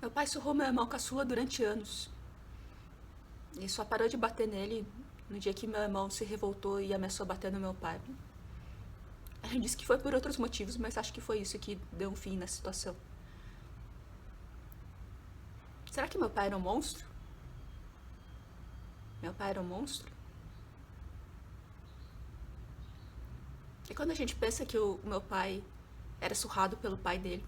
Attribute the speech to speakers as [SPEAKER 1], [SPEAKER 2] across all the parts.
[SPEAKER 1] Meu pai surrou meu irmão caçula durante anos. E só parou de bater nele no dia que meu irmão se revoltou e ameaçou bater no meu pai. Ele disse que foi por outros motivos, mas acho que foi isso que deu um fim na situação. Será que meu pai era um monstro? Meu pai era um monstro? E quando a gente pensa que o meu pai era surrado pelo pai dele,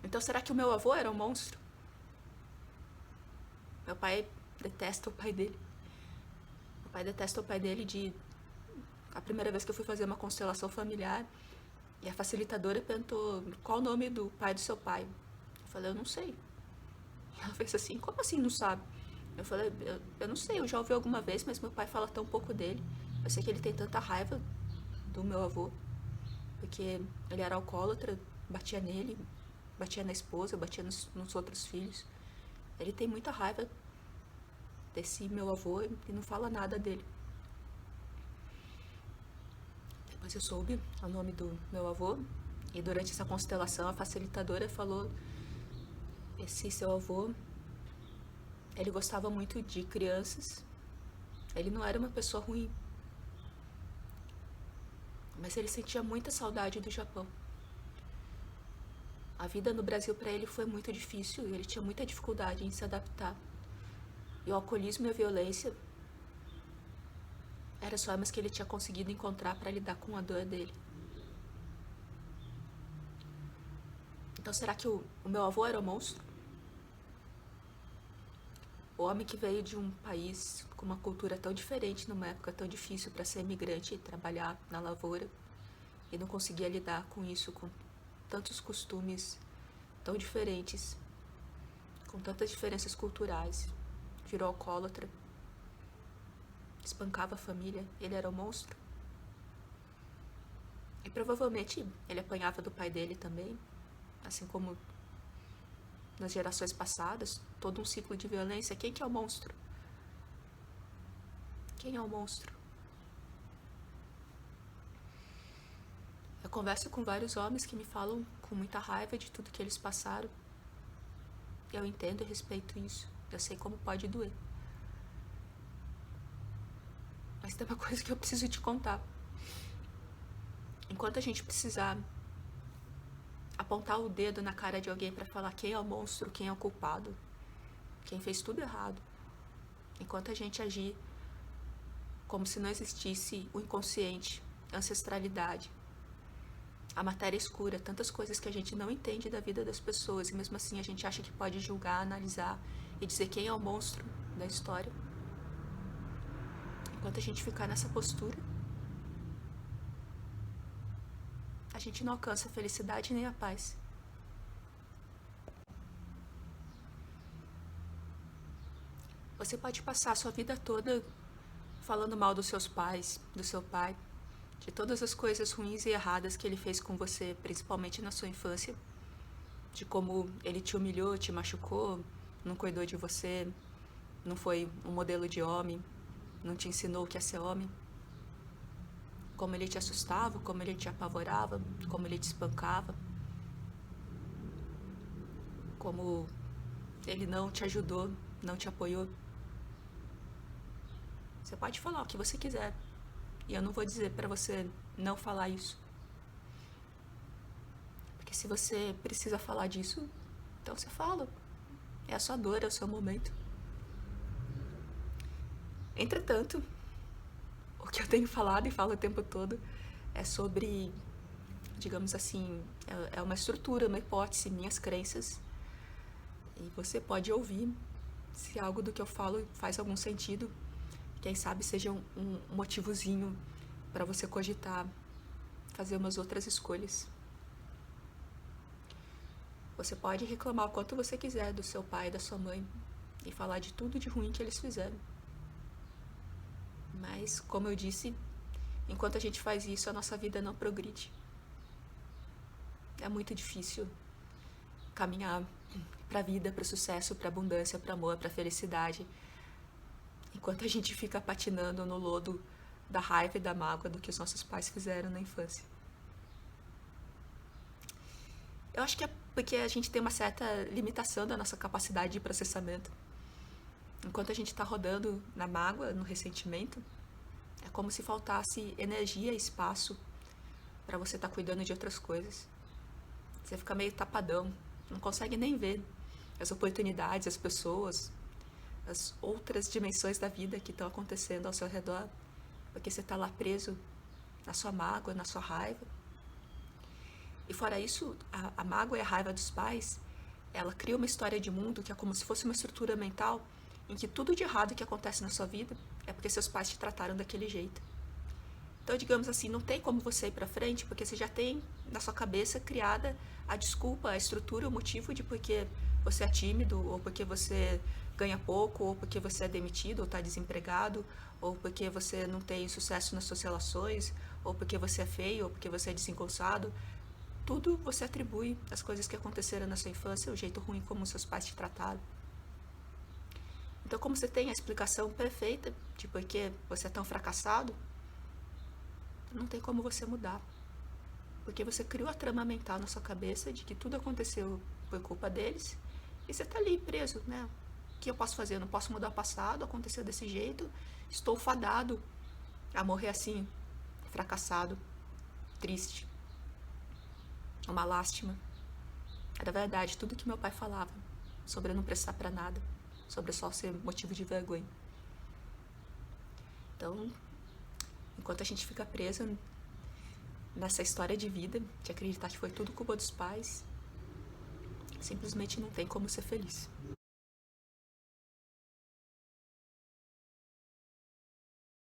[SPEAKER 1] então será que o meu avô era um monstro? Meu pai detesta o pai dele. Meu pai detesta o pai dele de... A primeira vez que eu fui fazer uma constelação familiar, e a facilitadora perguntou qual o nome do pai do seu pai. Eu falei, eu não sei. E ela fez assim, como assim não sabe? Eu falei, eu não sei, eu já ouvi alguma vez, mas meu pai fala tão pouco dele. Eu sei que ele tem tanta raiva do meu avô, porque ele era alcoólatra, batia nele, batia na esposa, batia nos outros filhos. Ele tem muita raiva desse meu avô e não fala nada dele. Depois eu soube o nome do meu avô, e durante essa constelação a facilitadora falou: esse seu avô, ele gostava muito de crianças, ele não era uma pessoa ruim, mas ele sentia muita saudade do Japão. A vida no Brasil para ele foi muito difícil, ele tinha muita dificuldade em se adaptar. E o alcoolismo e a violência eram as formas que ele tinha conseguido encontrar para lidar com a dor dele. Então será que o meu avô era um monstro? O homem que veio de um país com uma cultura tão diferente, numa época tão difícil para ser imigrante e trabalhar na lavoura, e não conseguia lidar com isso, com tantos costumes tão diferentes, com tantas diferenças culturais, virou alcoólatra, espancava a família, ele era um monstro. E provavelmente ele apanhava do pai dele também, assim como nas gerações passadas, todo um ciclo de violência. Quem que é o monstro? Quem é o monstro? Eu converso com vários homens que me falam com muita raiva de tudo que eles passaram. Eu entendo e respeito isso. Eu sei como pode doer. Mas tem uma coisa que eu preciso te contar. Enquanto a gente precisar apontar o dedo na cara de alguém para falar quem é o monstro, quem é o culpado, quem fez tudo errado, enquanto a gente agir como se não existisse o inconsciente, a ancestralidade, a matéria escura, tantas coisas que a gente não entende da vida das pessoas e mesmo assim a gente acha que pode julgar, analisar e dizer quem é o monstro da história. Enquanto a gente ficar nessa postura, a gente não alcança a felicidade nem a paz. Você pode passar a sua vida toda falando mal dos seus pais, do seu pai, de todas as coisas ruins e erradas que ele fez com você, principalmente na sua infância, de como ele te humilhou, te machucou, não cuidou de você, não foi um modelo de homem, não te ensinou o que é ser homem, como ele te assustava, como ele te apavorava, como ele te espancava, como ele não te ajudou, não te apoiou. Você pode falar o que você quiser, e eu não vou dizer para você não falar isso. Porque se você precisa falar disso, então você fala. É a sua dor, é o seu momento. Entretanto, o que eu tenho falado e falo o tempo todo é sobre, digamos assim, é uma estrutura, uma hipótese, minhas crenças. E você pode ouvir se algo do que eu falo faz algum sentido. Quem sabe seja um motivozinho para você cogitar, fazer umas outras escolhas. Você pode reclamar o quanto você quiser do seu pai e da sua mãe e falar de tudo de ruim que eles fizeram. Mas, como eu disse, enquanto a gente faz isso, a nossa vida não progride. É muito difícil caminhar para a vida, para o sucesso, para a abundância, para o amor, para a felicidade, enquanto a gente fica patinando no lodo da raiva e da mágoa do que os nossos pais fizeram na infância. Eu acho que é porque a gente tem uma certa limitação da nossa capacidade de processamento. Enquanto a gente está rodando na mágoa, no ressentimento, é como se faltasse energia e espaço para você estar cuidando de outras coisas. Você fica meio tapadão, não consegue nem ver as oportunidades, as pessoas, as outras dimensões da vida que estão acontecendo ao seu redor, porque você está lá preso na sua mágoa, na sua raiva. E fora isso, a mágoa e a raiva dos pais, ela cria uma história de mundo que é como se fosse uma estrutura mental em que tudo de errado que acontece na sua vida é porque seus pais te trataram daquele jeito. Então, digamos assim, não tem como você ir pra frente, porque você já tem na sua cabeça criada a desculpa, a estrutura, o motivo de porque você é tímido, ou porque você ganha pouco, ou porque você é demitido, ou está desempregado, ou porque você não tem sucesso nas suas relações, ou porque você é feio, ou porque você é desengonçado. Tudo você atribui às coisas que aconteceram na sua infância, o jeito ruim como seus pais te trataram. Então, como você tem a explicação perfeita de por que você é tão fracassado, não tem como você mudar. Porque você criou a trama mental na sua cabeça de que tudo aconteceu por culpa deles e você está ali preso, né? O que eu posso fazer? Eu não posso mudar o passado, aconteceu desse jeito, estou fadado a morrer assim, fracassado, triste. Uma lástima. Era verdade tudo que meu pai falava sobre eu não prestar pra nada, sobre só ser motivo de vergonha. Então, enquanto a gente fica presa nessa história de vida, de acreditar que foi tudo culpa dos pais, simplesmente não tem como ser feliz.